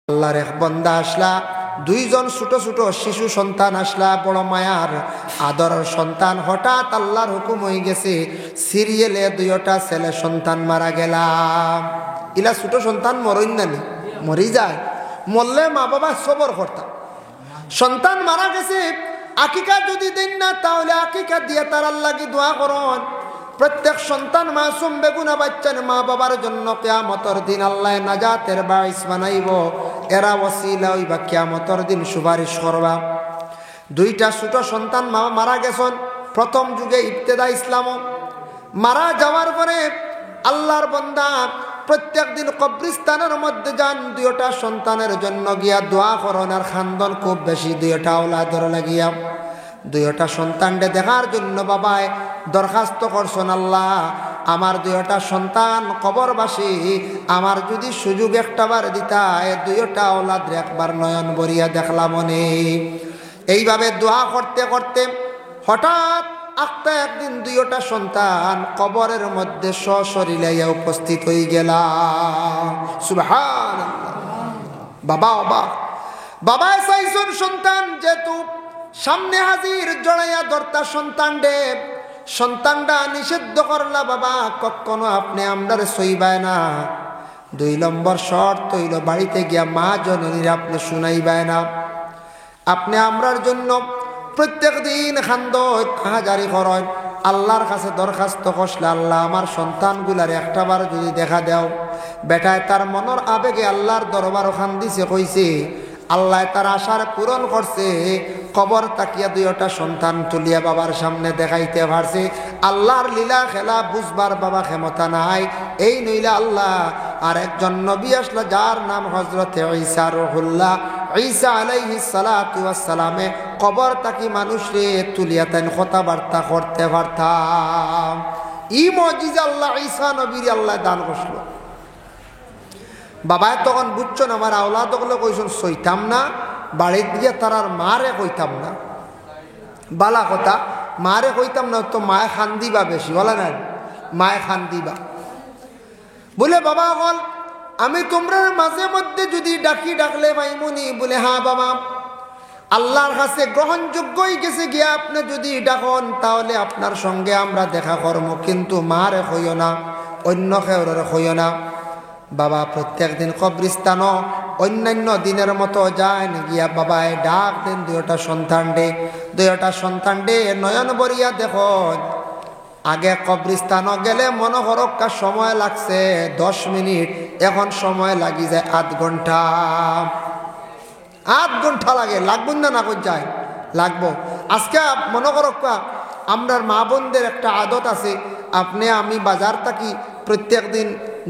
আল্লাহর এক বান্দা আসলা, দুইজন ছোট ছোট শিশু সন্তান আসলা, বড় মায়ার আদরের সন্তান। হঠাৎ আল্লাহর হুকুম হয়ে গেছে, সিরিয়ালে দুইটা ছেলে সন্তান মারা গেলাম। ইলা ছোট সন্তান মরইন নানি, মরি যায়। মরলে মা বাবা সবর করতাম। সন্তান মারা গেছে, আকিকা যদি দেন না তাহলে আকিকা দিয়ে তার আল্লাহকে দোয়া করুন। প্রত্যেক সন্তান মাসুম বেগুনা বাচ্চার মা বাবার জন্য কিয়ামতের দিন আল্লাহ নাজাতের বাইস বানাইব। এরা ওসিলা হইবা কিয়ামতের দিন সুপারিশ করবা। দুইটা ছোট সন্তান মারা গেছেন প্রথম যুগে ইবতেদা ইসলাম। মারা যাওয়ার পরে আল্লাহর বান্দা প্রত্যেক দিন কবরস্থানের মধ্যে যান, দুইটা সন্তানের জন্য গিয়া দোয়া করেন আর খান্দন খুব বেশি। দুইটা ওলাদর লাগিয়া দুইটা সন্তানকে দেখার জন্য বাবায় দরখাস্ত করছেন, আল্লাহ আমার দুইটা সন্তান কবরবাসী, আমার যদি সুযোগ একটাবার দিতায় দুইটা ওলাদ একবার নয়ন ভরিয়া দেখলাম মনে। এইভাবে দোয়া করতে করতে হঠাৎ একটা একদিন দুইটা সন্তান কবরের মধ্যে সশরীরে উপস্থিত হয়ে গেলা। সুবহানাল্লাহ। বাবা অবাক, বাবা চাইছেন সন্তান যেহেতু সামনে হাজির, জড়াইয়া ধরতা সন্তান রে। সন্তানটা নিষিদ্ধ করলা, বাবা কখনো আপনি আমরার সইবায় না। 2 নম্বর শর্ত হইল বাড়িতে গিয়া মা জননীর আপনি শুনাইবায় না। আপনি আমরার জন্য প্রত্যেক দিন খান্দ হাজারি করেন, আল্লাহর কাছে দরখাস্ত করলে, আল্লাহ আমার সন্তানগুলার একটাবার যদি দেখা দাও। বেটায় তার মনের আবেগে আল্লাহর দরবার ওখান দিছে, কইছে আল্লাহ তার আশার পূরণ করছে। কবর তাকিয়া দুইটা সন্তান তুলিয়া বাবার সামনে দেখাইতে পারছে। আল্লাহর লীলা খেলা বুঝবার বাবা ক্ষমতা নাই। এই নইলা আল্লাহ আর একজন নবী আসলো, যার নাম হযরতে ঈসা রুহুল্লাহ। ঈসা আলাইহিস সালাতু ওয়াস সালামে কবর তাকি মানুষরে তুলিয়া তাই কথাবার্তা করতে পারতাম। এই মুজিজা আল্লাহ ঈসা নবীর আল্লাহ দান করছিল। বাবা তখন বুঝছেন আমার আওলাদ গুলো কইছেন সইতাম না, বাড়ির দিয়ে তার মারে কইতাম না। বালা কথা, মারে কইতাম না তো মায়ে খান দিবা বেশি, বলে না মায়ে খান দিবা বলে। বাবা বল আমি তোমরা মাঝে মধ্যে যদি ডাকলে ভাইমুনি, বলে হ্যাঁ বাবা আল্লাহর কাছে গ্রহণযোগ্যই গেছে গিয়া আপনি যদি ডাকন তাহলে আপনার সঙ্গে আমরা দেখা করবো, কিন্তু মারে কইও না, অন্য কেউরে কইও না। বাবা প্রত্যেক দিন কবরস্থান অন্যান্য দিনের মতো যায় গিয়া বাবায় ডাক দেন দুইটা সন্তান ডে নয়ন বরিয়া দেখো। আগে কবরস্থান গেলে মনে হরক্কা সময় লাগছে 10 মিনিট, এখন সময় লাগি যায় আধ ঘন্টা। 8 ঘন্টা লাগে, লাগবে না না কই যায় লাগবো। আজকে মনে করক্কা আমরার মা বোনদের একটা আদত আছে, আপনি আমি বাজার থাকি প্রত্যেক দিন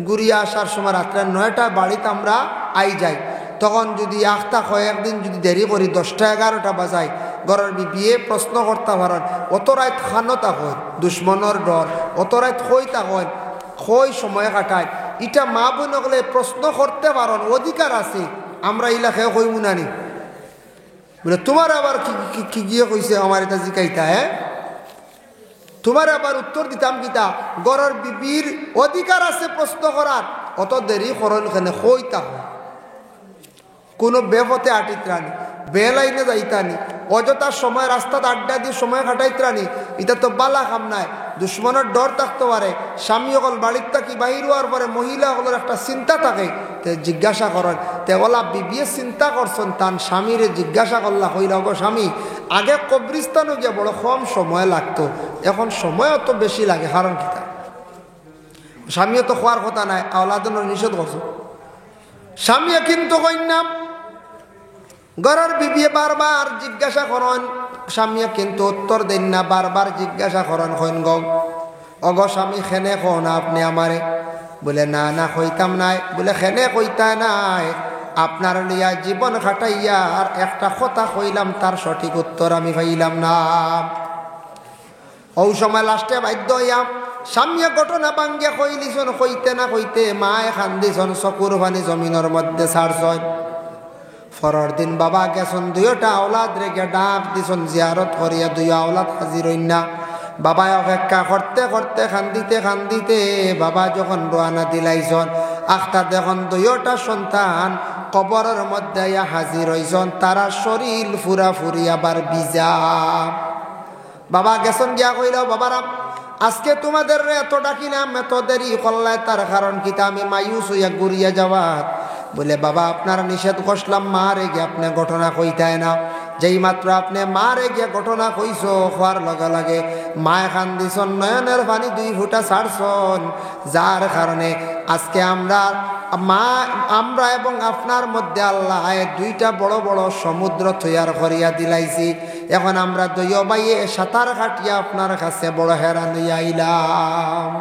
ঘুরিয়ে আসার সময় রাত্রে 9টা বাড়িতে আমরা আই যাই। তখন যদি আখতা কয়েকদিন যদি দেরি করি 10টা 11টা বাজায়, ঘরের বিয়ে প্রশ্ন করতে পারেন অত রাত খানতা হয়, দুশ্মনের ডর অত রাত হইতা হয়, হই সময় কাটায়। এটা মা বোন হলে প্রশ্ন করতে পারেন, অধিকার আছে। আমরা ইলাকায় কই মুনানি বলে তোমার আবার কি গিয়ে কইছে আমার এটা জিকাইতা, হ্যাঁ তোমার আবার উত্তর দিতাম কিতা। গড়ের বিবির অধিকার আছে প্রশ্ন করার, অত দেরি করেন এখানে হইতা হয়। কোনো বেপথে আটিত্রানি, বেলাইনে যাইতানি, অযথা সময় রাস্তাতে আড্ডা দিয়ে সময় কাটাইত্রানি, এটা তো বালা কাম নাই। দুশ্মনের ডর থাকতে পারে। স্বামী অকল বাড়ির থাকি বাহির হওয়ার পরে মহিলা হলের একটা চিন্তা থাকে, তে জিজ্ঞাসা করেন তে বলা বিবিয়ে চিন্তা করছেন তান স্বামীরে জিজ্ঞাসা করলা, হইল গো স্বামী আগে কবরস্থানে গিয়ে বড় কম সময় লাগতো, এখন সময় অত বেশি লাগে, কারণ কিতা স্বামীও তো খোয়ার কথা নাই, আওলাদনের নিষেধ করছো। স্বামীও কিন্তু কইনাম ঘরের বিবিয়ে বারবার জিজ্ঞাসা করেন, স্বামী কিন্তু উত্তর দেন না, বারবার জিজ্ঞাসা করেন কইন গো অগ স্বামী খেনে কো না আপনি আমারে, বলে না না কইতাম নাই, বলে খেনে কইতা নাই, আপনার লিয়া জীবন খাটাইয়া আর একটা কথা কইলাম তার সঠিক উত্তর আমি পাইলাম না। ওই সময় লাস্টে বাধ্য হইয়া স্বামী ঘটনা ভাঙ্গিয়া কইলিছন, কইতে না কইতে মায়ে খান্দিছন, চকুর পানি জমিনের মধ্যে ছাড়ছন। পরের দিন বাবা গেছন, দুইটা আওলাদ রেখে ডাক দিছন জিয়ারত করিয়া, 2 আওলাদ হাজির হইন না। বাবা অপেক্ষা করতে করতে কান্দিতে বাবা যখন রোয়ানা দিলাইছন, আখটা দেখুন 2টা সন্তান কবরের মধ্যে হাজির হইছন, তারা শরীর ফুরা ফুরি আবার বিজা। বাবা গেছন গিয়া কইল, বাবারা আজকে তোমাদের এত ডাকিলাম, এত দেরি করলায়, তার কারণ কিতা আমি মায়ুস হইয়া ঘুরিয়া যাওয়ার। বলে বাবা আপনারা নিষেধ করলাম মারে গিয়ে আপনি ঘটনা কইতায় না। যেই মাত্র আপনি মারে গিয়ে ঘটনা কইস, হওয়ার লগে লগে মায় খান দিছন, নয়নের পানি 2 ফুটা ছাড়ছন, যার কারণে আজকে আমরা এবং আপনার মধ্যে আল্লাহ 2টা বড় বড় সমুদ্র তৈয়ার করিয়া দিলাইছি। এখন আমরা দইয় বাইয়ে সাঁতার কাটিয়া আপনার কাছে বড় হেরান হইয়া আইলাম।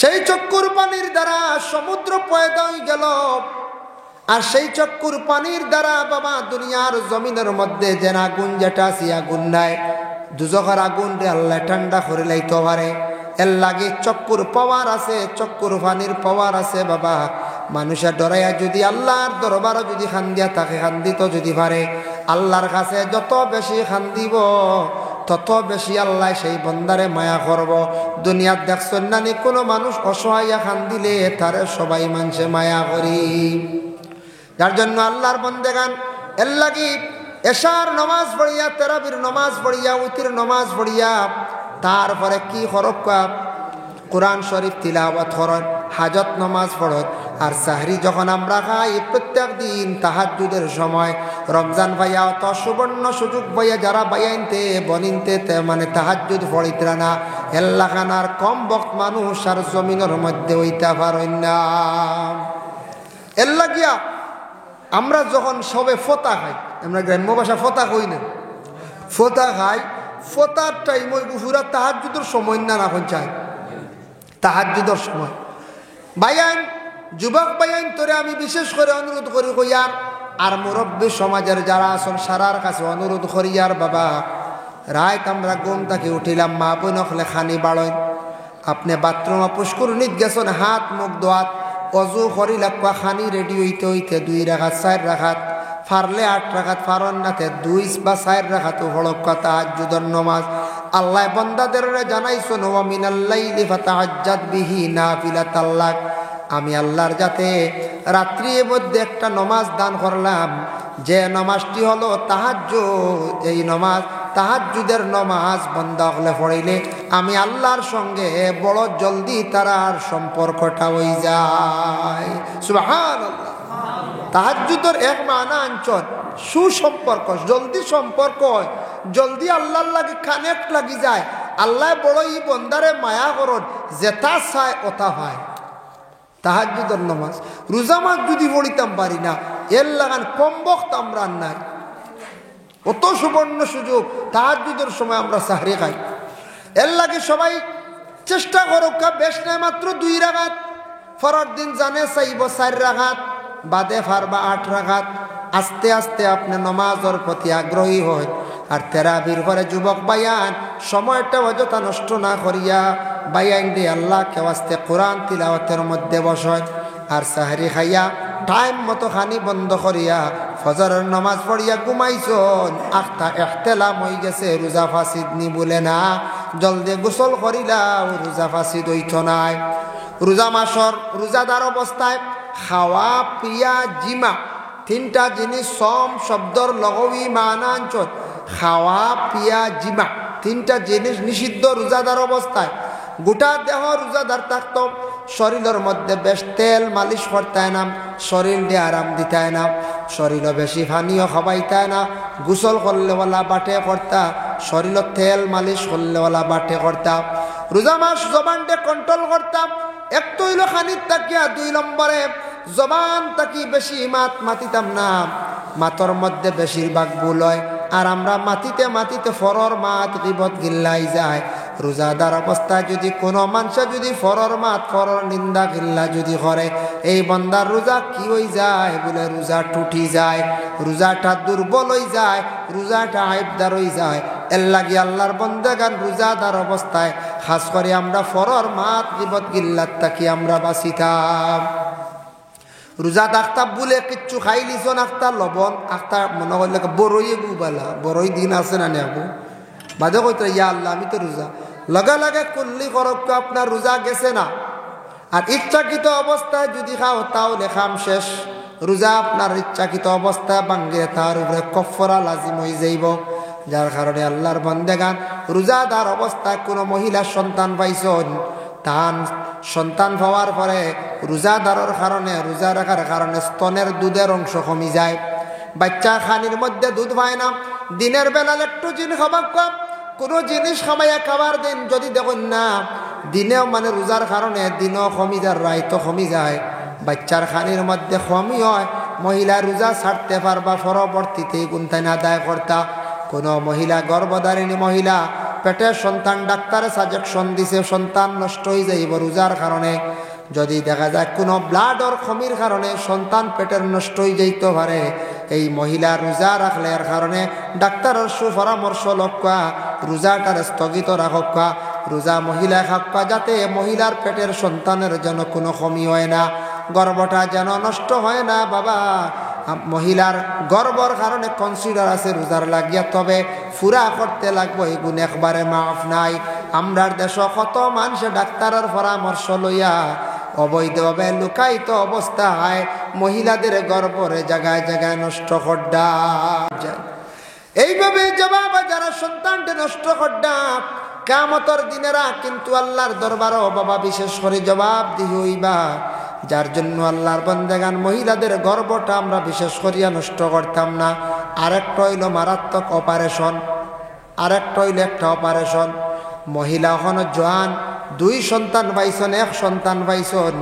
সেই চক্ষুর পানির দ্বারা সমুদ্র পয়দা হয়ে গেল, আর সেই চক্ষুর পানির দ্বারা বাবা দুনিয়ার জমিনের মধ্যে যেন আগুন যেটা আছে আগুন নাই, দুজখের আগুন রে আল্লাহ ঠান্ডা করে লাইতে পারে। এর লাগে চক্ষুর পাওয়ার আছে, চক্ষুর পানির পাওয়ার আছে। বাবা মানুষের ডরাইয়া যদি আল্লাহর দরবারও যদি খান্দিয়া তাকে খান্দিত যদি পারে, আল্লাহর কাছে যত বেশি খান্দিব তত বেশি আল্লাহ সেই বন্দারে মায়া করব। দুনিয়ার দেখছেন নানি কোনো মানুষ অসহায় খান্দিলে তারে সবাই মানুষে মায়া করি। যার জন্য আল্লাহর বন্দেগান এর লাগি এশার নমাজ পড়িয়া, তেরাবির নমাজ পড়িয়া, উতির নমাজ পড়িয়া তারপরে কি হরক্কা কোরআন শরীফ তিলাওয়াত করত, হাজত নমাজ পড়ত। আর সাহরি যখন আমরা খাই প্রত্যেক দিন তাহাজ্জুদের সময়, রমজান ভাইয়া অত সুবর্ণ সুযোগ ভাইয়া যারা বাইয়াইনতে বনিনতে মানে তাহাজ্জুদ পড়িতরা না, এল্লাখানার কম বক্ত মানুষ আর জমিনের মধ্যে হইতে পারেন না। এল্লা গিয়া আমরা যখন সবে ফোতা খাই, আমরা গ্রাম্য ভাষা ফোতা কই না, ফোতা খাই, ফোতার টাইম ওই পুরা তাহাজ্জুদের সময় না রাখুন চাই, তাহাজ্জুদের সময়। বাইয়ান যুবক বাইয়ান তোরে আমি বিশেষ করে অনুরোধ করি কইয়ার, আর মুরব্বী সমাজের যারা আছেন সারার কাছে অনুরোধ করি, আর বাবা রাত আমরা ঘুম থেকে উঠিলাম, মা বোন হলে খানি বাড়েন, আপনি বাথরুমে পুষ্করণীত গেছেন, হাত মুখ দোয়াত অজু করি লাগবা, খানি রেডি হইতে হইতে 2 রাকাত 4 রাকাত ফারলে 8 রাকাত, ফারন নাতে 2 বা 4 রাকাত হলক্কা তাহাজ্জুদের নমাজ। আল্লাহ বান্দাদের জানাইছেন ওয়া মিনাল লাইলি ফাতাহাজ্জাদ বিহি নাফিলাতাল লাক, আমি আল্লাহর যাতে রাত্রির মধ্যে একটা নমাজ দান করলাম, যে নমাজটি হলো তাহাজ্জুদ। এই নমাজ তাহাজ্জুদের নমাজ বান্দা হলে পড়িলে আমি আল্লাহর সঙ্গে বড় জলদি তারার সম্পর্কটা হয়ে যায়। সুবহানাল্লাহ। তাহাজ্জুদের এক মানা আঞ্চল সুসম্পর্ক, জলদি সম্পর্ক হয়, জলদি আল্লাহর লাগে কানেক্ট লাগি যায়। আল্লাহ বড় ই বন্দারে মায়া করন, যেটা চায় ওটা হয়। তাহাজ্জুদের নামাজ রোজা মাস যদি পড়িতাম পারি না, এর লাগান কম বক্ত আমরা নাই, অত সুবর্ণ সুযোগ তাহাজ্জুদের সময় আমরা সাহরি খাই। এর লাগে সবাই চেষ্টা করো, বেশ নাই মাত্র 2 রাকাত, ফরার দিন জানে চাইব 4 রাকাত, বাদে ফারবা 8 রাকাত। আস্তে আস্তে আপনি নমাজের প্রতি আগ্রহী হয়। আর তেরাবির পরে যুবক বায়ান সময়টা অযথা নষ্ট না করিয়া বায়ান দিয়ে আল্লাহকে ওয়াস্তে কোরআন তিলাওয়াতের মধ্যে বসয়। আর সাহরি খাইয়া টাইম মতো খানি বন্ধ করিয়া ফজরের নামাজ পড়িয়া ঘুমাইছন, আখটা এখতেলাম হয়ে গেছে, রোজা ফাসিদ নি বলে না, জলদি গোসল করিলাম, রোজা ফাসিদ হইত নাই। রোজা মাসর রোজাদার অবস্থায় খাওয়া পিয়া জিমা 3টা জিনিস সম শব্দর লগবী মানাঞ্চল, খাওয়া পিয়া জিমা 3টা জিনিস নিষিদ্ধ রোজাদার অবস্থায়। গোটা দেহ রোজাদার থাকত, শরীরের মধ্যে বেশ তেল মালিশ করতায় না, শরীর দিয়ে আরাম দিতায় না, শরীরও বেশি পানীয় খাবাইতায় না, গোসল করলেওয়ালা বাটে করতা, শরীর তেল মালিশ করলেওয়ালা বাটে করতা। রোজা মাস জবানটে কন্ট্রোল করতাম, একটু হইল খানির তাকিয়া 2 নম্বরে জবান তাকি বেশি মাতিতাম না, মাতর মধ্যে বেশিরভাগ ভুল হয়। আর আমরা মাতিতে ফরর মাত গিবত গিল্লাই যায়। রোজাদার অবস্থায় যদি কোনো মানুষ যদি ফরর মাত ফরর নিন্দা গিল্লা যদি করে, এই বন্দার রোজা কি হয়ে যায় বলে রোজা টুটি যায়, রোজাটা দুর্বল হয়ে যায়, রোজাটা আইবদার হয়ে যায়। এর লাগি আল্লাহর বন্দেগান রোজাদার অবস্থায় খাস করে আমরা ফরর মাত গিবত গিল্লার তাকি আমরা বাঁচিতাম। রোজা ডাক্তার বলে কিচ্ছু খাই লিছন, আখতার লবণ আখতার মনে করলে বড়ই গুবালা, বড়ই দিন আছে না নেবো বাদে কইতে ইয়া আল্লাহ আমি তো রোজা লগা লাগে করলি করক, আপনার রোজা গেছে না। আর ইচ্ছাকৃত অবস্থায় যদি খাও তাহলে খাম শেষ, রোজা আপনার ইচ্ছাকৃত অবস্থা ভাঙ্গে তার উপরে কফরা লাজিম হয়ে যাইব। যার কারণে আল্লাহর বান্দাগান রোজাদার অবস্থায় কোনো মহিলার সন্তান পাইছেন, তার সন্তান পাওয়ার পরে রোজাদারের কারণে রোজা রাখার কারণে স্তনের দুধের অংশ কমে যায়, বাচ্চা খানির মধ্যে দুধ পায় না, দিনের বেলায় একটু জিনিস খাবার কম, কোনো জিনিস খামাইয়া খাবার দিন যদি দেখুন না দিনেও মানে রোজার কারণে দিনও কমি যায়, রাইতো কমি যায়, বাচ্চার খানির মধ্যে কমই হয়, মহিলা রোজা ছাড়তে পারবা পরবর্তীতে গুনতাই না আদায় করতা। কোনো মহিলা গর্ভধারিণী মহিলা পেটের সন্তান ডাক্তারে সাজেকশন দিছে সন্তান নষ্ট হয়ে যাইব রোজার কারণে, যদি দেখা যায় কোনো ব্লাডর কমির কারণে সন্তান পেটের নষ্ট হয়ে যাইতে পারে, এই মহিলা রোজা রাখলে এর কারণে ডাক্তারের সুপরামর্শ লক্ষ্য রোজাটার স্থগিত রাখা, রোজা মহিলা খাক্কা যাতে মহিলার পেটের সন্তানের যেন কোনো কমি হয় না, গর্ভটা যেন নষ্ট হয় না। বাবা মহিলার গর্ভর কারণে কনসিডার আছে রোজার লাগিয়া, তবে ফুরা করতে লাগবো এগুণ একবারে মাফ নাই। আমরার দেশ কত মানুষে ডাক্তারের পরামর্শ লইয়া অবৈধভাবে লুকায়িত অবস্থায় মহিলাদের গর্ভরে জায়গায় জায়গায় নষ্ট করডা যায়। এইভাবে জবাব যারা সন্তানটি নষ্ট করডা কিয়ামতের দিনেরা কিন্তু আল্লাহর দরবারও বাবা বিশেষ করে জবাব দিই হইবা। যার জন্য আল্লাহর বান্দাগান মহিলাদের গর্ভটা আমরা বিশেষ করিয়া নষ্ট করতাম না। আরেকটা হইল মারাত্মক অপারেশন, আরেকটা হইল একটা অপারেশন। মহিলা এখনো জোয়ান, 2 সন্তান পাইছেন, 1 সন্তান পাইছেন,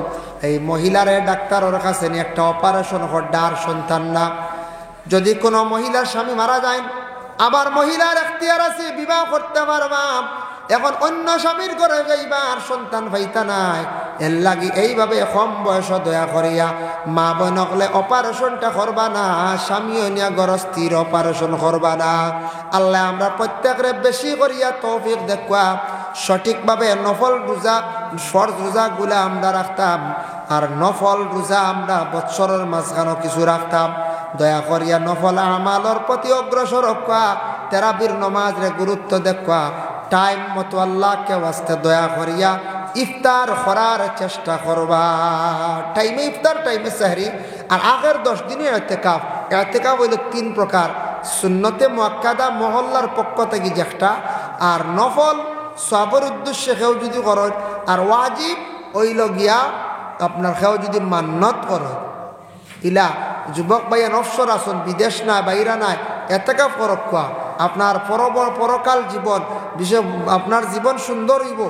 এই মহিলারে ডাক্তারের কাছে নিয়ে একটা অপারেশন করডা আর সন্তান না। যদি কোনো মহিলার স্বামী মারা যায়, আবার মহিলার এখতিয়ার আছে বিবাহ করতে পারবা, এখন অন্য স্বামীর ঘরে যাইবা আর সন্তান পাইতা নাই, এর লাগি এইভাবে কম বয়স দয়া করিয়া মা বোনকলে অপারেশনটা করবা না, স্বামীও নিয়া গরস্থির অপারেশন করবা না। আল্লাহ আমরা প্রত্যেকরে বেশি করিয়া তৌফিক দেখুয়া সঠিকভাবে নফল রোজা ফরজ রোজাগুলা আমরা রাখতাম, আর নফল রোজা আমরা বৎসরের মাঝখানে কিছু রাখতাম। দয়া করিয়া নফল আমালর প্রতি অগ্রসর হওয়া, তেরাবির নমাজরে গুরুত্ব দেখুয়া, টাইম মতো আল্লাহকে ওয়াস্তে দয়া করিয়া ইফতার করার চেষ্টা করবা। টাইমে ইফতার, টাইমে সাহরি। আর আগের 10 দিনের এতেকাফ, এতেকাফ হইল 3 প্রকার, সুন্নতে মুআক্কাদা মহল্লার পক্ষ থেকে যেটা, আর নফল সবর উদ্দেশ্যে কেউ যদি করেন, আর ওয়াজিব হইল গিয়া আপনার কেউ যদি মান্নত করে। ইলা যুবক ভাইয়া নফসর আসন, বিদেশ নাই বাইরা নাই, এতেকাফ করক, আপনার পরকাল জীবন বিশেষ আপনার জীবন সুন্দর হইব।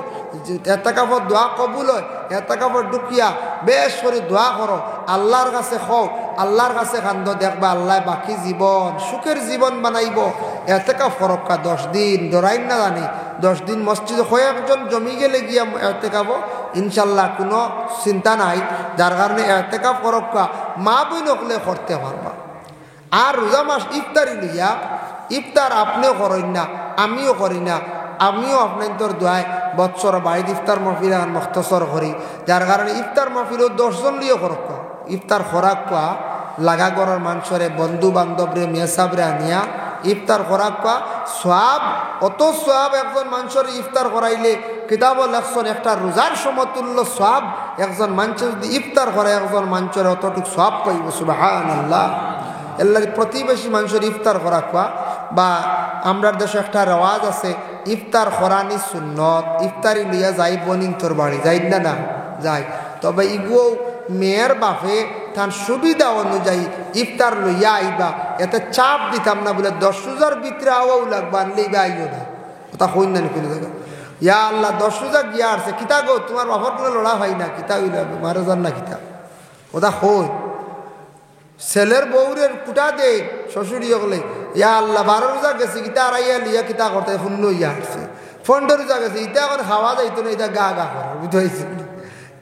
এতেকাফর দোয়া কবুল হয়, এতেকাফর ঢুকিয়া বেশ করে দোয়া করো, আল্লাহর কাছে খাও, আল্লাহর কাছে কান্দ, দেখবা আল্লাহ বাকি জীবন সুখের জীবন বানাইব। এতেকাফ করক্কা 10 দিন, ধরাই না জানি 10 দিন মসজিদে কয়েকজন জমি গেলে গিয়া এতেকাফ, ইনশাল্লাহ কোনো চিন্তা নাই। যার কারণে এতেকাফ করক্কা মা বই নকলে করতে পারবা। আর রোজা মাস ইফতারি লইয়া, ইফতার আপনিও করেন না, আমিও করি না, আমিও আপনার তোর দোয়ায় বৎসর বাড়িতে ইফতার মহফিল মখতসর করি। যার কারণে ইফতার মহফিলও 10 জন লিয়েও করক, ইফতার খোরাক কোয়া লাগা গড়ের মানুষরে বন্ধু বান্ধবরে মেসাবরে আনিয়া ইফতার খোরাক কোয়া সব, অত সব একজন মানুষের ইফতার করাইলে কিতাব লেখছেন একটা রোজার সমতুল্য সব। একজন মানুষের যদি ইফতার করে একজন মানুষের অতটুকু সব পাইব, সুবহানাল্লাহ। এর লাগে প্রতিবেশী মানুষের ইফতার করা কোয়া, বা আমরার দেশে একটা রেওয়াজ আছে ইফতার করানি সুন্নত, ইফতারি লইয়া যাই বনিন তোর বাড়ি, যাই না না যাই, তবে ইগুও মেয়ের বাপে তার সুবিধা অনুযায়ী ইফতার লইয়া আইবা, এতে চাপ দিতাম না বলে 10 রোজার ভিতরে আওয়াও লাগবা, আনলেইবা আইও না, ওটা হইন না কোনো জায়গা। ইয়া আল্লাহ 10 রোজা গিয়া আসছে, কিতা গো তোমার বাপর কোনো লড়া হয় না, কিতা হইলা মারা যান না, কিতা ওটা হই। ছেলের বউরের কুটা দে শ্বশুরি হলে, ইয়া আল্লাহ 12 রোজা গেছে, কিতা আড়াইয়া লিয়া কিতা করতে শূন্য ইয়া আসছে, 15 রোজা গেছে, ইটা এখন খাওয়া যাইতো না, এটা গা করে বুঝাইছে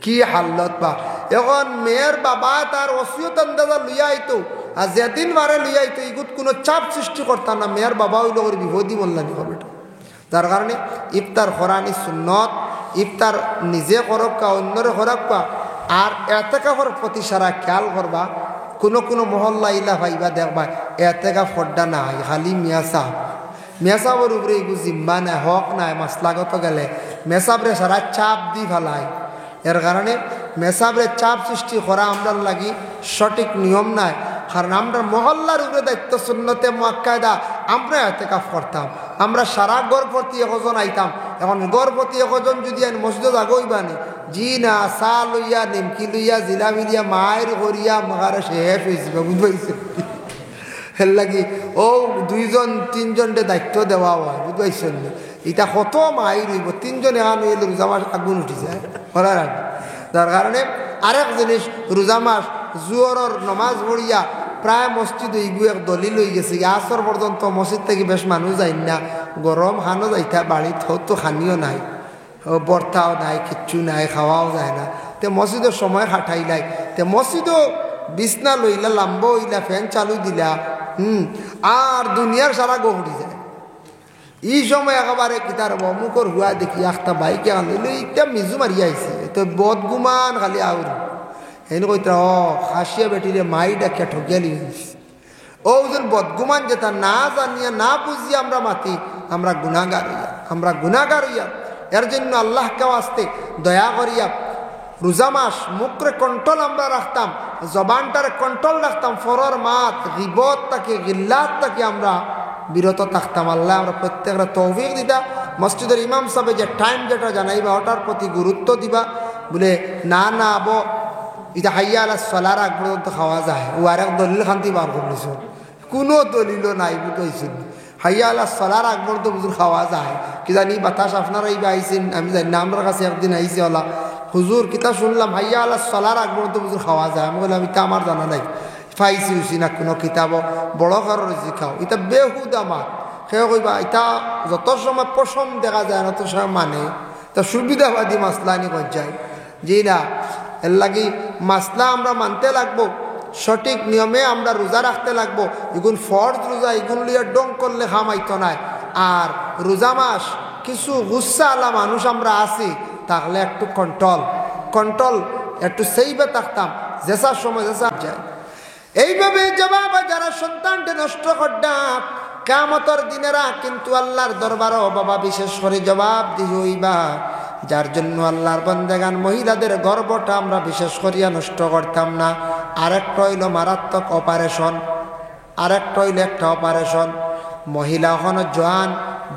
কি হাল্লত। বা এখন মেয়ের বাবা তার ওসিয়ত আন্দাজা লইয়া আইতো, আর যেদিন বারে লইয়া আইতো ইগুত কোনো চাপ সৃষ্টি করতাম না, মেয়ের বাবা হইল করে বিপদই বললানি হবে। যার কারণে ইফতার করানি সুন্নত, ইফতার নিজে করক্কা অন্যরে করক্কা। আর এতেকাফের প্রতি সারা খেয়াল করবা, কোনো কোনো মহল্লা ইলা ভাইবা দেখবা এতেকাফ ফড্ডা নাই, খালি মেসাবর উপরে এগু জিম্বা নাই, হক নাই, মাসলাগত গেলে মেসাবরে সারা চাপ দি ফেলায়। এর কারণে মেসাবরে চাপ সৃষ্টি করা আমরা লাগি সঠিক নিয়ম নাই। কারণ আমরা মহল্লার উপরে দায়িত্ব সুন্নতে মুআক্কাদা আমরা ইতিকাফ করতাম। আমরা সারা গড় প্রতি একজন আইতাম। এখন গড় প্রতি একজন যদি আমি মসজিদ আগইবানি জি না চা লইয়া নিমকি লইয়া জিলাপি লইয়া মায়ের করিয়া মাগারে শেষ হয়েছে বুঝবাইছে। এর লাগি ও 2-3 জনকে দায়িত্ব দেওয়া হয় বুঝবাইছেন। এটা কত মায়ের হইব 3 জন এখন হইলে রোজা মাস আগুন উঠি যায় করার আগে। যার কারণে আরেক জিনিস রোজা মাস জুয়রের নমাজ পড়িয়া প্রায় মসজিদ হইগু এক দলিল হয়ে গেছে। আসর পর্যন্ত মসজিদ থেকে বেশ মানুষ যাই না, গরম খানো যাইতা বাড়িত তো খানিও নাই, বর্তাও নাই, কিচ্ছু নাই, খাওয়াও যায় না। তে মসজিদের সময় খাটাইলাই, তে মসজিদও বিছনা লইলা লাম্ব হইলা ফ্যান চালু দিলা আর দুনিয়ার সারা গহরি যায়। এই সময় একেবারে কিতার অমুকর হুয়া দেখি একটা বাইকে আনলো ইটা মিজু মারি আইছে তো বদগুমান খালি আউরি এনে কইতা খাসিয়া বেটিরে মাই ডাকিয়া ঠকিয়া লিয়েছে। ও যেন বদগুমান যেটা না জানিয়া না বুঝিয়া আমরা মাতি আমরা গুনাহগার হইয়া। এর জন্য আল্লাহকে আসতে দয়া করিয়া রোজা মাস মুখরে কন্ট্রোল আমরা রাখতাম, জবানটারে কন্ট্রোল রাখতাম, ফরর মাত গিবত তাকে গিল্লাত তাকে আমরা বিরত থাকতাম। আল্লাহ আমরা প্রত্যেকটা তৌফিক দিতা। মসজিদের ইমাম সাহেব যে টাইম যেটা জানাইবা ওটার প্রতি গুরুত্ব দিবা। বলে না আবো এটা হাইয়া আলা সলার আগ পর্যন্ত খাওয়া যায় ও আর এক দলিল খান্তি বার করলিস, কোনো দলিলও নাই বুঝাইছেন। হাইয়া আলা সলার আগ পর্যন্ত বুঝুর খাওয়া যায় কি জানি বাতাস আপনারা এইবা আইসেন আমি জানি না। আমার কাছে একদিন আইসি ওলা হুজুর কিতা শুনলাম হাইয়া আলা সলার আগ পর্যন্ত বুঝুর খাওয়া যায়। আমি বললাম এটা আমার জানা নাই, ফাইসি উসি না কোনো কিতাব বড় কারোর খাও এটা বেহুদ আমার সে কইবা এটা যত সময় পশম দেখা যায় না তত সময় মানে তা সুবিধাবাদী মাসলা নি কই যায় জি না। এর লাগি মাসলা আমরা মানতে লাগবো, সঠিক নিয়মে আমরা রোজা রাখতে লাগবো। এগুন ফরজ রোজা এগুন লিয়ে ডং করলে খামাইতো নাই। আর রোজা মাস কিছু গুসা আলা মানুষ আমরা আছি তাহলে একটু কন্ট্রোল একটু সেইভাবে থাকতাম যেসার সময় যেসা যায়। এইভাবে জবাব যারা সন্তানকে নষ্ট করতাম কিয়ামতের দিনেরা কিন্তু আল্লাহর দরবারও বাবা বিশেষ করে জবাব দিইবা। যার জন্য আল্লাহর বান্দাগান মহিলাদের গর্বটা আমরা বিশেষ করিয়া নষ্ট করতাম না। আরেকটা হইল মারাত্মক অপারেশন, আরেকটা হইল একটা অপারেশন। মহিলা ওখানে জোয়ান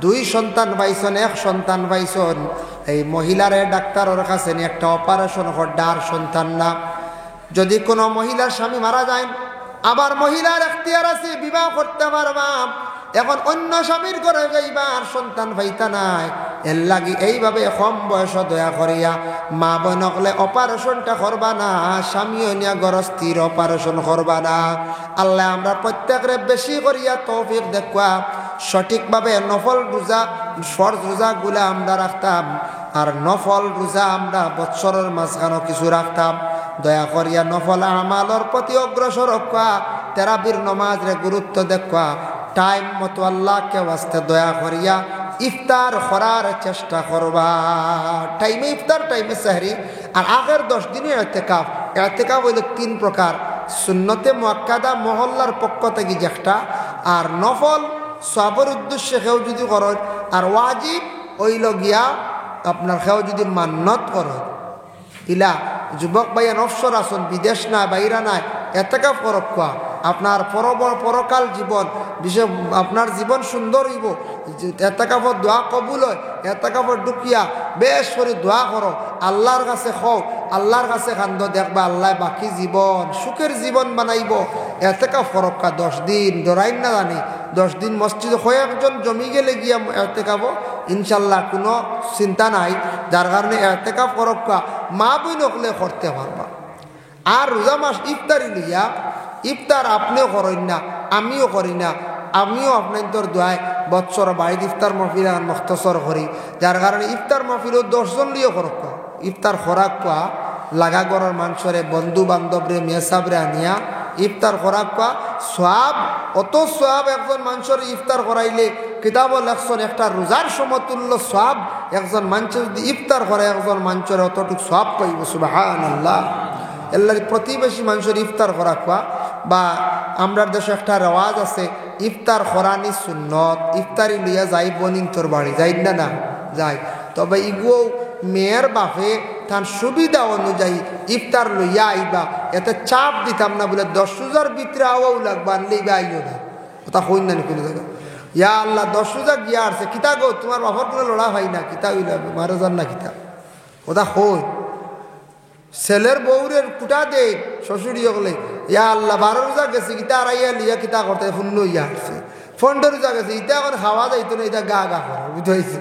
2 সন্তান পাইছেন, 1 সন্তান পাইছেন, এই মহিলারে ডাক্তারের কাছে নিয়ে একটা অপারেশন করডার সন্তান না। যদি কোনো মহিলার স্বামী মারা যায় আবার মহিলার এখতিয়ার আছে বিবাহ করতে পারবা, এখন অন্য স্বামীর ঘরে যাইবা আর সন্তান পাইতা নাই। এর লাগি এইভাবে কম বয়স দয়া করিয়া মা বোনকলে অপারেশনটা করবা না, স্বামীও নিয়া গরস্থির অপারেশন করবা না। আল্লাহ আমরা প্রত্যেকরে বেশি করিয়া তৌফিক দেখুয়া সঠিকভাবে নফল রোজা ফরজ রোজাগুলা আমরা রাখতাম আর নফল রোজা আমরা বৎসরের মাঝখানে কিছু রাখতাম। দয়া করিয়া নফল আমালর প্রতি অগ্রসর হওয়া, তেরাবির নমাজরে গুরুত্ব দেখা, টাইম মতো আল্লাহকে ওয়াস্তে দয়া করিয়া ইফতার করার চেষ্টা করবা। টাইমে ইফতার, টাইমে সাহরি। আর আগের 10 দিনের ইতিকাফ হইল 3 প্রকার। সুন্নতে মুআক্কাদা মহল্লার পক্ষ থেকে যেটা, আর নফল সবের উদ্দেশ্যে কেউ যদি করো, আর ওয়াজিব হইল গিয়া আপনার কেউ যদি মান্নত করো। ইলা যুবক ভাইয়া নফসর আসুন, বিদেশ নাই বাইরা নাই, ইতিকাফ করক কোয়া আপনার পরকাল জীবন বিশেষ আপনার জীবন সুন্দর হইব। ইতিকাফের দোয়া কবুল হয়, ইতিকাফের ঢুকিয়া বেশ করে দোয়া করো, আল্লাহর কাছে খাও, আল্লাহর কাছে কান্দ, দেখবা আল্লাহ বাকি জীবন সুখের জীবন বানাইব। ইতিকাফ করক 10 দিন ধরাই না জানি 10 দিন মসজিদ কয়েকজন জমি গেলে গিয়া ইতিকাফ ইনশাল্লাহ কোনো চিন্তা নাই। যার কারণে ইতিকাফ করক মা বই নকলে করতে পারবা। আর রোজা মাস ইফতারি লইয়া ইফতার আপনিও করেন না, আমিও করি না, আমিও আপনার দোয়ায় বৎসর বাড়িতে ইফতার মহফিল মখতসর করি। যার কারণে ইফতার মহফিলও 10 জন লিও করক ইফতার খোরাক কোয়া লাগা গড়ের মানুষরে বন্ধু বান্ধবরে মেসাবরে আনিয়া ইফতার খোরাক কোয়া সওয়াব, অত সওয়াব একজন মানুষের ইফতার করাইলে কিতাব লেখছেন একটা রোজার সমতুল্য সওয়াব একজন মানুষ যদি ইফতার করে একজন মানুষের অতটুকু সওয়াব পাইব। সুবহানাল্লাহ। এল্লার প্রতিবেশী মানুষের ইফতার করা কোয়া বা আমরা দেশে একটা রেওয়াজ আছে ইফতার করানি সুন্নত। ইফতারি লইয়া যাই বনিন তোর বাড়ি যাই না না যাই, তবে ইগুও মেয়ের বাপে তার সুবিধা অনুযায়ী ইফতার লইয়া আইবা, এতে চাপ দিতাম না বলে 10 রোজার ভিতরে আওয়াও লাগবা, আনলেই বা আইও না, কথা হইন না কোনো জায়গা। ইয়া আল্লাহ 10 রোজা গিয়া আসছে, কিতা গো তোমার বাবার কোনো লড়া হয় না, কিতা হইলা মারো যান না, কিতা ওটা হই। ছেলের বউরের কুটা দে শ্বশুরি হলে, ইয়া আল্লাহ 12 রোজা গেছে, কিতা আড়াইয়া লিয়া কিতা করতে ফোন লইয়া আসছে, 15 রোজা গেছে, ইটা এখন খাওয়া যাইতো না, এটা গা গা করে, বুঝাইছে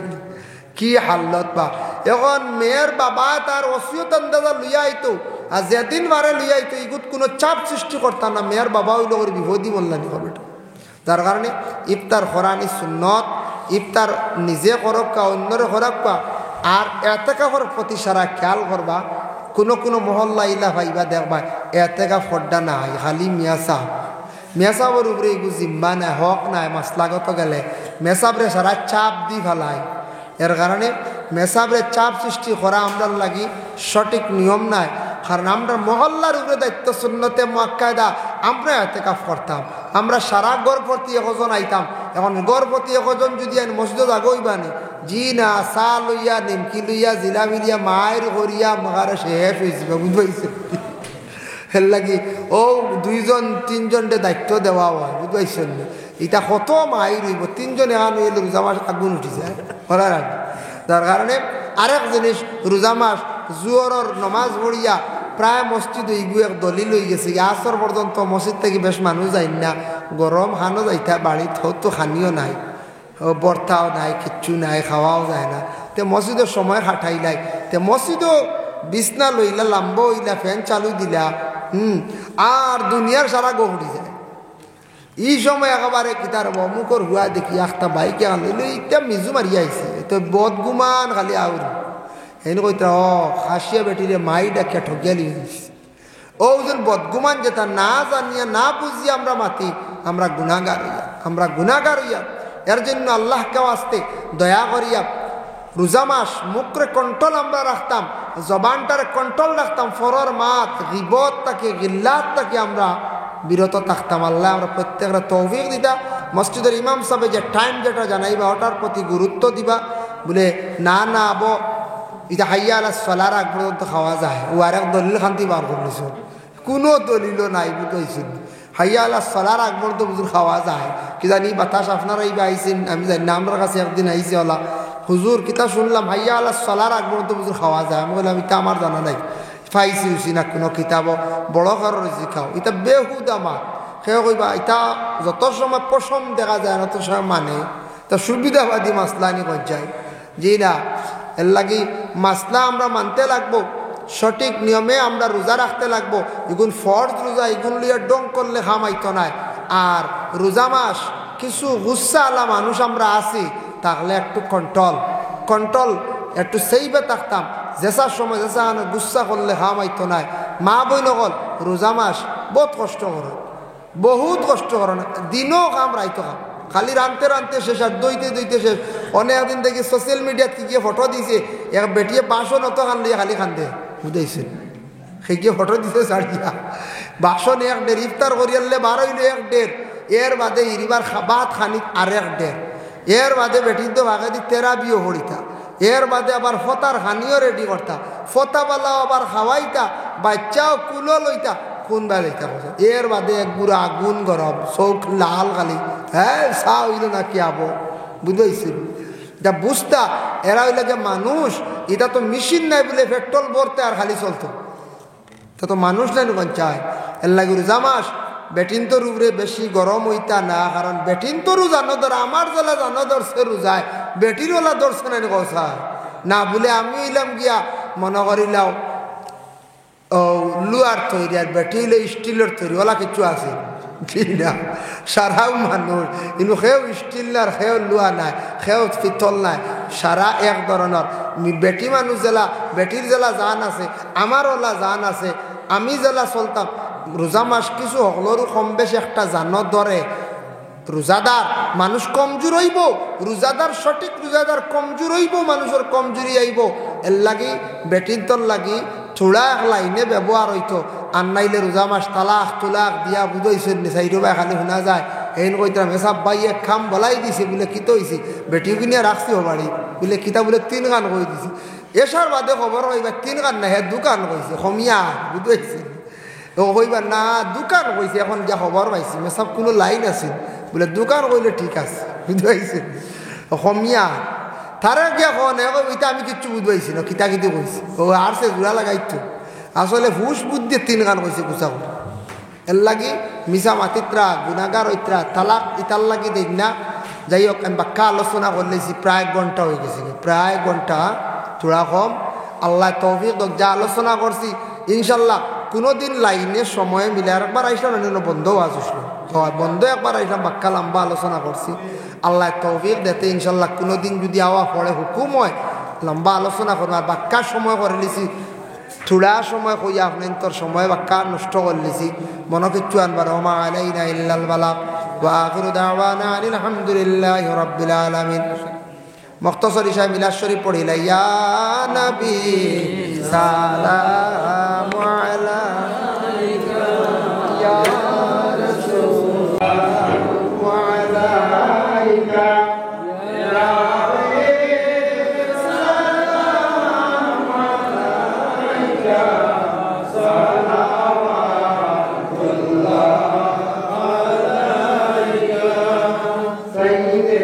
কি হাল্লত বা। এখন মেয়ের বাবা তার ওসিয়ত আন্দাজা লইয়া আইতো, আর যেদিন বারে লইয়া আইতো ইগুত কোনো চাপ সৃষ্টি করতাম না, মেয়ের বাবা হইল করে বিপদই বললানি হবে। যার কারণে ইফতার করানি সুন্নত, ইফতার নিজে করক্কা অন্যরে করক্কা। আর এতেকাফের প্রতি সারা খেয়াল করবা, কোনো মহল্লা ইলা ভাইবা দেখবা এতেকা ফড্ডা নাই, খালি মেসাবর উপরে এগু জিম্বা নাই, হক নাই, মাসলাগত গেলে মেসাবরে সারা চাপ দি ফেলায়। এর কারণে মেসাবরে চাপ সৃষ্টি করা আমরা লাগি সঠিক নিয়ম নাই। কারণ আমরা মহল্লার উপরে দায়িত্ব সুন্নতে মুআক্কাদা আমরা এতেকাফ করতাম, আমরা সারা গড় প্রতি একজন আইতাম। এখন গড় প্রতি একজন যদি আইন মসজিদ আগইবানি জি না চা লইয়া নিমকি লইয়া জিলাপি লইয়া মায়ের করিয়া মারে শেষ হয়েছে, বুঝবাইছে এর লাগি ও 2-3জনকে দায়িত্ব দেওয়া হয়, বুঝবাইছেন না। এটা কত মায়ের হইব, 3জন এখন হইলে রোজা মাস আগুন উঠি যায় করার আগে। যার কারণে আরেক জিনিস, রোজা মাস জুয়রের নমাজ পড়িয়া প্রায় মসজিদ ইগু এক দলিল হয়ে গেছে, আসর পর্যন্ত মসজিদ থেকে বেশ মানুষ যায় না, গরম খানো যাইতা, বাড়িত তো খানিও নাই, বর্তাও নাই, কিচ্ছু নাই, খাওয়াও যায় না। তে মসজিদের সময় খাটাইলাই, তে মসজিদও বিছনা লইলা, লাম্ব হইলা, ফ্যান চালু দিলা, আর দুনিয়ার সারা গহরি যায়। এই সময় একেবারে কিতার অমুকর হুয়া দেখি একটা বাইকে আনলো, ইটা মিজু মারিয়া আইছে, তো বদগুমান খালি আউর এনে কইতা খাসিয়া বেটিরে মাই ডাকিয়া ঠকিয়া লিয়ে দিস। ও যেন বদগুমান যেটা না জানিয়া না বুঝিয়া আমরা মাতি, আমরা গুনাহগার হইয়া। এর জন্য আল্লাহকে আসতে দয়া করিয়া রোজা মাস মুখরে কন্ট্রোল আমরা রাখতাম, জবানটারে কন্ট্রোল রাখতাম, ফরর মাত গিবত তাকে গিল্লাত তাকে আমরা বিরত থাকতাম। আল্লাহ আমরা প্রত্যেকটা তৌফিক দিতা। মসজিদের ইমাম সাহেব যে টাইম যেটা জানাইবা ওটার প্রতি গুরুত্ব দিবা, বলে না আবো এটা হাইয়া আলা সলার আগ পর্যন্ত খাওয়া যায়, ও আর এক দলিল খান্তি বার করলিস, কোনো দলিলও নাই, বুঝাইছেন হাইয়া আলা সলার আগ পর্যন্ত বুঝুর খাওয়া যায়। কি জানি বাতাস আপনারা এইবা আইসেন, আমি জানি না, আমার কাছে একদিন আইসে ওলা হুজুর কিতা শুনলাম হাইয়া আলা সলার আগ পর্যন্ত বুঝুর খাওয়া যায়। আমি বললাম এটা আমার জানা নাই, ফাইসি উচি না কোনো কিতাব বড় কারোর শিখাও, এটা বেহুদ আমার সেও কইবা এটা যত সময় পশম দেখা যায় তত সময় মানে তা সুবিধাবাদী মাসলানি পর্যায়ে জি না। এর লাগি মাসলা আমরা মানতে লাগবো, সঠিক নিয়মে আমরা রোজা রাখতে লাগবো। এগুন ফরজ রোজা এগুন লিয়ে ডং করলে খামাইতো নাই। আর রোজা মাস কিছু গুসা আলা মানুষ আমরা আছি, তাহলে একটু কন্ট্রোল একটু সেইবে থাকতাম, যেসার সময় যেসা গুসা করলে খামাইতো নাই। মা বই নকল রোজা মাস বহুত কষ্ট করো, বহুত কষ্ট করো না, দিনও খাম রাইতো খাম, খালি রানতে শেষ আর দইতে শেষ। অনেকদিন দেখি সোশ্যাল মিডিয়াত কি গিয়ে ফটো দিছে, এক বেটিয়ে 500 নত খানলে খালি খান্দে, বুঝাইছে সেই গিয়ে ফটো দিছে সারিয়া 500 1.5 ইফতার করিয়ালে 12 হইল 1.5, এর বাদে ইরিবার ভাত খানি আর 1.5, এর বাদে বেটির তো ভাগে দি 13 বিয়ে হরিতা, এর বাদে আবার ফতার খানিও রেডি করতা, ফতাবালাও আবার খাওয়াইতা, বাচ্চাও কুলো লইতা, কোন বেলাইতা বসে, এর বাদে এক গুড়া আগুন গরম, চোখ লাল খালি, হ্যাঁ চা হইল না কি আবো, বুঝাইছিল যা বুঝতা। এরা হইলে যে মানুষ, এটা তো মেশিন নাই বলে পেট্রোল ভরতে আর খালি চলতো, তা তো মানুষ নাই কোন চায়। এর লাগে রোজা মাস বেটিন তোর উপরে বেশি গরম হইতা না, কারণ বেটিন তোরও জানো ধর, আমার জেলা জানো ধরছে রোজায়, বেটির ওলা ধরছে না কথা না বলে আমি হইলাম গিয়া মনে করিলাম ও লুয়ার তৈরি, আর বেটি হইলে স্টিলের তৈরি, ওলা কিছু আছে ঠিক না। সারাও মানুষ কিন্তু সেও স্টিল না, সেও লুয়া নাই, সেও পিতল নাই, সারা এক ধরনের। বেটি মানুষ জেলা, বেটির জেলা জান আছে, আমার ওলা জান আছে। আমি জেলা চলতাম রোজা মাস কিছু হকলেরও কম বেশ একটা জানত ধরে। রোজাদার মানুষ কমজোর হইব, রোজাদার সঠিক রোজাদার কমজোর হইব, মানুষের কমজোরি আইব। এর লাগি বেটির তোর লাগি থোড়া এক লাইনে ব্যবহার হইতো, আর নাইলে রোজা মাস তালাক তুলাক দিয়া বুঝাইছে নিচাইরো ভাই খালি শোনা যায়। এই কইতাম হেসাব ভাই এক খাম বলাই দিছে বলে কিতো হয়েছে, বেটিও কিনিয়া রাখছি ও বাড়ি বলে কিতা বলে 3 গান কই দিছি। এসার বাদে খবর হইবা 3 কান না হে দোকান কইছে খমিয়া বুঝাইছে ও হইবা না দোকান কইছে এখন যা খবর পাইছি সব কোনো লাইন আছে বলে দোকান কইলে ঠিক আছে বুঝাইছে খমিয়া তারা গিয়া কনে ওইটা আমি কিচ্ছু বুঝবাইছি না কিতা কিতে কইছি ও আর সে জোড়া লাগাইতো আসলে হুশ বুদ্ধি 3 গান কইছে গুছা করে এর লাগি মিশা মাতিত্রা গুনাগার ঐত্রা তালাক ইতার লাগি দেখ না যাই হোক আমি বাক্কা আলোচনা করলেছি প্রায় 1 ঘন্টা হয়ে গেছে প্রায় 1 ঘন্টা থোড়া কম আল্লাহ তৌফিক দক যা আলোচনা করছি ইনশাল্লাহ কোনোদিন লাইনে সময় মিলে আর একবার আইসলাম অন্য বন্ধও আসলো বন্ধ একবার আইসলাম বাক্কা লম্বা আলোচনা করছি আল্লাহ তৌফিক দেতে ইনশাল্লাহ কোনোদিন যদি আওয়া পড়ে হুকুম হয় লম্বা আলোচনা করবো আর বাক্কা সময় করে লিছি থোড়া সময় কইয়া আপনার তোর সময় বাক্কা নষ্ট করে লিছি মনে কিচ্ছু আনবার ওমা আলাইনা ইল্লাল বালাগ ওয়া আখিরু দাওয়ানা আলহামদুলিল্লাহি রাব্বিল আলামিন মুখতাসর ইশা মিলাদ শরীফ পড়িলা ইয়া নবী সালামু আলাইকা ইয়া রাসূল সালামু আলাইকা ইয়া হাবিব সালামু আলাইকা সালাওয়াতুল্লাহ আলাইকা সাইয়্যিদে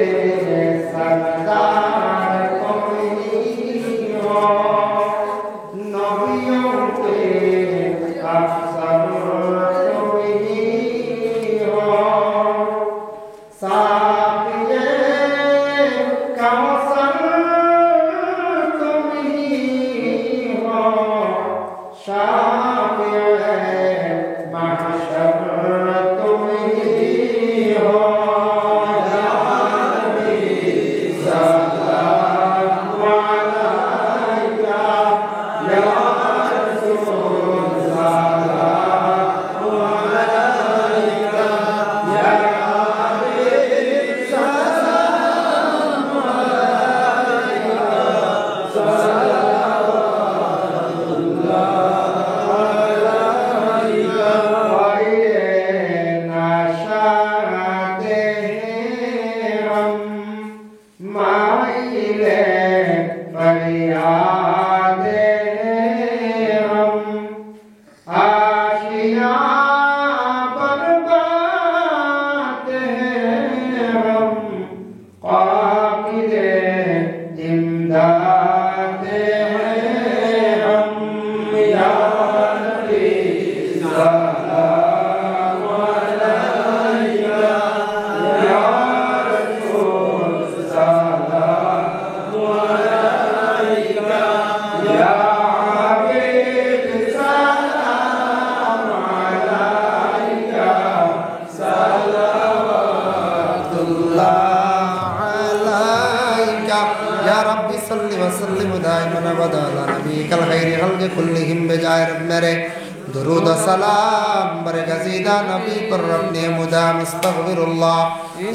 درود سلام برگزیدہ نبی پر ربنے مدام استغفراللہ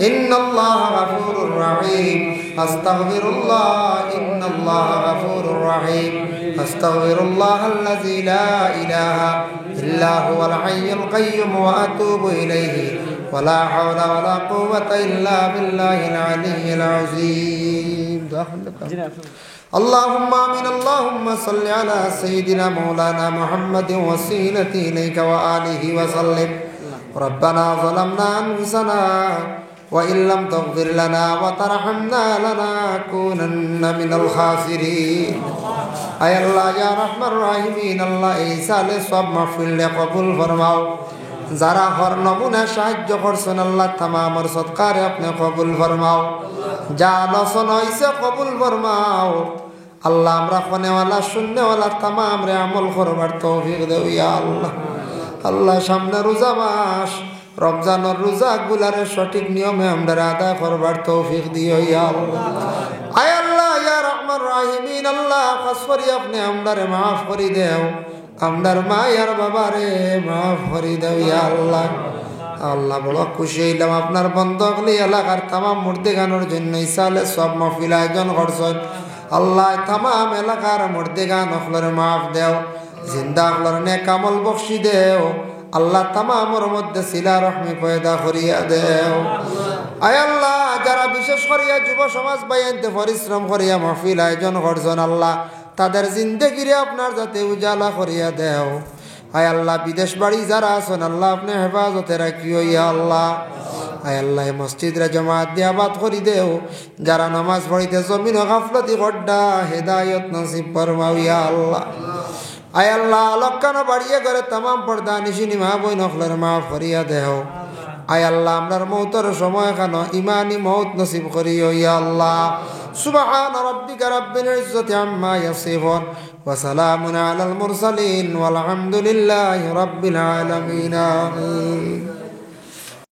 ان اللہ غفور الرحیم استغفراللہ ان اللہ غفور الرحیم استغفراللہ الذي لا الہ الا هو الحی القیوم واتوب الیہ ولا حول ولا قوة الا باللہ العلی العظیم اللهم آمين اللهم صل على سيدنا مولانا محمد وسيلة إليك وآله وسلم ربنا ظلمنا أنفسنا وإن لم تغفر لنا وترحمنا لنكونن من الخاسرين أي الله يا رحمن الراحمين الله عيسى لصب محفل قبول فرماও যারা হর নমুনা সাহায্য করছেন আল্লাহ তামাম সদকার আপনি কবুল ফরমাও যা আলোচনা হইছে কবুল ফরমাও আল্লাহ আমরা ফনেওয়ালা শূন্যওয়ালা তামাম রে আমল করবার তৌফিক দেও ইয়া আল্লাহ আল্লাহ সামনে রোজা মাস রমজানের রোজা গুলারে সঠিক নিয়মে আমরা আদায় করবার তৌফিক দিও ইয়া আল্লাহ আয় আল্লাহ ইয়া রহমান রাহিমিন আল্লাহ খাস করে আপনি আমরারে মাফ করে দেও আমরার মা আর বাবারে মাফ করে দেও ইয়া আল্লাহ আল্লাহ বড় খুশি হইলাম আপনার বন্ধকলি এলাকার তামাম মূর্তি গানোর জন্য ইসালে সব মাহফিল আয়োজন করছেন আল্লাহ তামাম এলাকার মূর্তি গান অখলর মাফ দেও জিন্দা অখলর নেক আমল বখশি দেও আল্লাহ তামামর মধ্যে সিলা রহমি পয়দা করিয়া দেও আয় আল্লাহ যারা বিশেষ করিয়া যুব সমাজ বাইনতে পরিশ্রম করিয়া মাহফিল আয়োজন করছেন আল্লাহ তাদের জিন্দেগিরে আপনার যাতে উজালা করিয়া দেও। আয় আল্লাহ বিদেশ বাড়ি যারা আছেন আল্লাহ আপনি হেফাজতে রাখিও ইয়া আল্লাহ। আয় আল্লাহ মসজিদরে জমাত দিয়ে আবাদ করি দেও, যারা নামাজ পড়িতে জমিন গাফলতি গড্ডা হেদায়ত নসিব ফরমাও ইয়া আল্লাহ। আয় আল্লাহ লক্কানো বাড়িয়ে করে তামাম পর্দা নিশিনি মা বই নখলের মাফ করিয়া দেও। আয় আল্লাহ আমরার মৌতর সময় কেন ইমানি মৌত নসিব করিও ইয়া আল্লাহ। সুবহান রাব্বিকা রাব্বিল ইজ্জাতি আম্মা ইয়াসিফুন ওয়া সালামুন আলাল মুরসালিন ওয়াল হামদুলিল্লাহি রাব্বিল আলামিন। আমিন।